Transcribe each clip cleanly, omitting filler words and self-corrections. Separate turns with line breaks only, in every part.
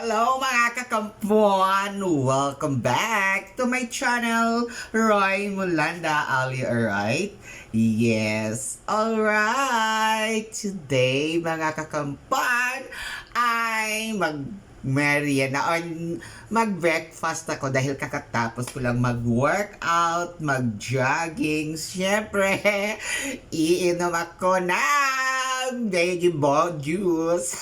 Hello mga kakampuan! Welcome back to my channel, Roy Mulanda. Are you alright? Yes, alright! Today mga kakampuan ay merienda or mag-breakfast ako dahil kakatapos ko lang mag-workout, mag-jogging. Siyempre, iinom ako ng vegetable juice.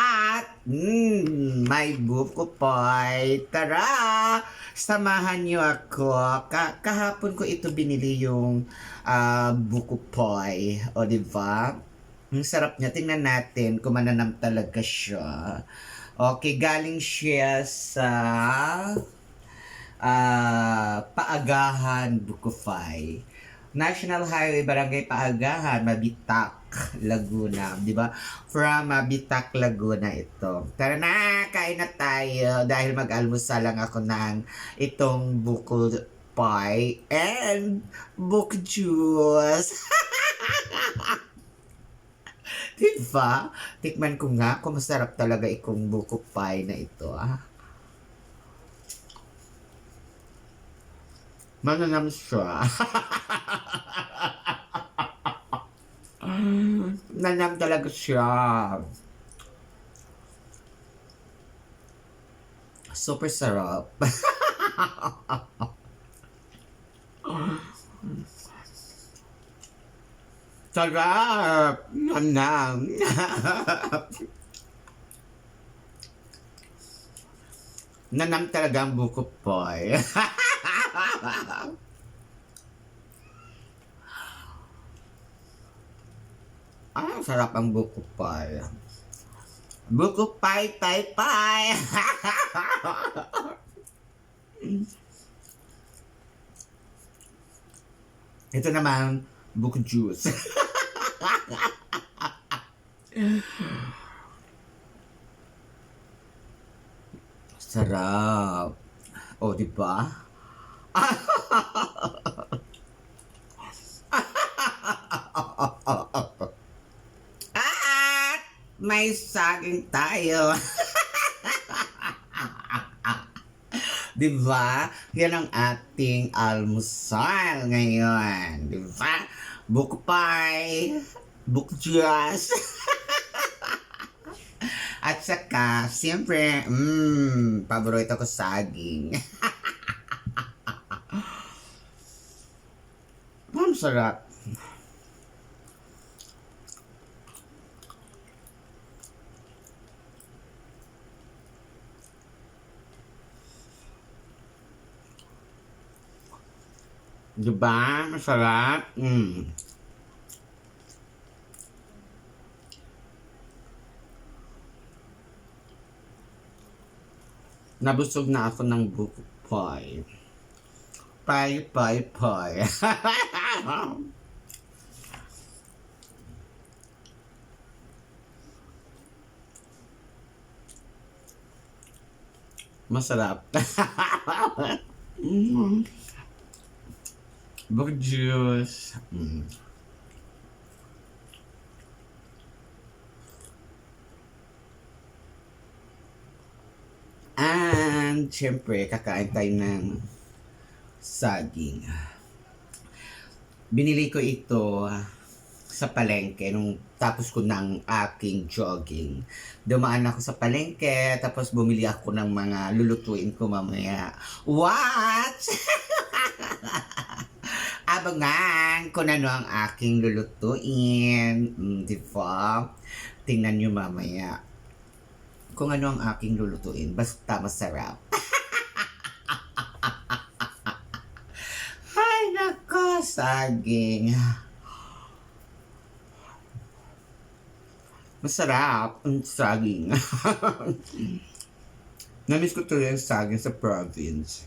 At may buko poy. Tara! Samahan niyo ako. Kahapon ko ito binili yung buko poy. O, diba? Ang sarap niya. Tingnan natin kung mananam talaga siya. Okay, galing siya sa Paagahan, Bukofay. National Highway, Barangay Paagahan, Mabitak, Laguna. Di ba? From Mabitak, Laguna ito. Tara na, kain na tayo. Dahil mag-almusal lang ako ng itong buko pie and buko juice. Diba? Tikman ko nga kung masarap talaga itong buko pie na ito. Mananam siya. Nanam talaga siya. Super sarap. Sarap! Nanam. Nanam talaga ang buko poy. Sarap ang buko pie. Buko pie, pie, pie. Ito naman, buko juice. Sarap. O, diba? At may saging tayo. Diba? Yan ang ating almusal ngayon. Diba? Buko pie, buko juice. At saka, siyempre, paborito ko saging. Ang sarap. Diba? Masarap. Nabusog na ako ng buko pie. Pie, pie, pie. Masarap. Buko juice. And, syempre, kakain tayo ng saging. Binili ko ito sa palengke nung tapos ko ng aking jogging. Dumaan ako sa palengke, tapos bumili ako ng mga lulutuin ko mamaya. What? Abangan kung ano ang aking lulutuin. Diba? Tingnan nyo mamaya kung ano ang aking lulutuin. Basta masarap. Ay, nako, saging. Masarap ang saging. Namiss ko tuloy ang saging sa province.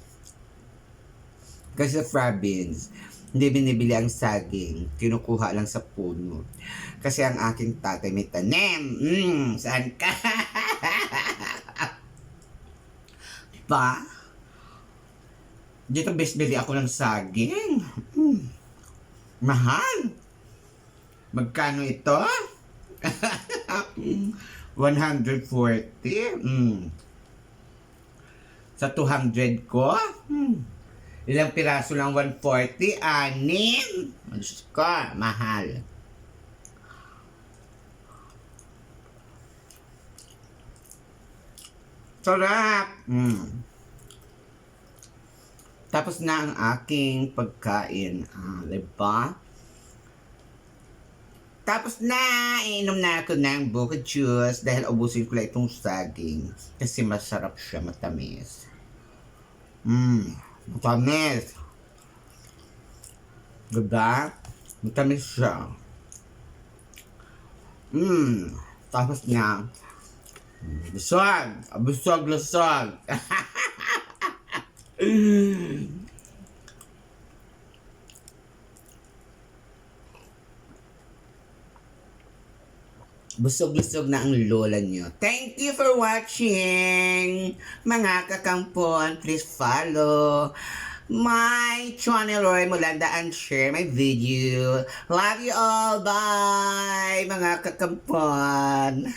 Kasi sa province, hindi binibili ang saging. Kinukuha lang sa puno. Kasi ang aking tatay may tanim. Saan ka? Pa? Dito best bili ako ng saging. Mahal. Magkano ito? 140. Sa 200 ko. Ilang piraso lang 140? 6. Diyos ko, mahal. Sarap! Tapos na ang aking pagkain. Diba? Tapos na, inom na ako ng buko juice dahil ubusin ko lang itong saging. Kasi masarap siya, matamis. Matamis. Diba? Matamis siya. Tapos na, busog. Busog, lusog. Busog-busog na ang lola nyo. Thank you for watching, mga kakampon. Please follow my channel, Roy Molanda, and share my video. Love you all. Bye, mga kakampon.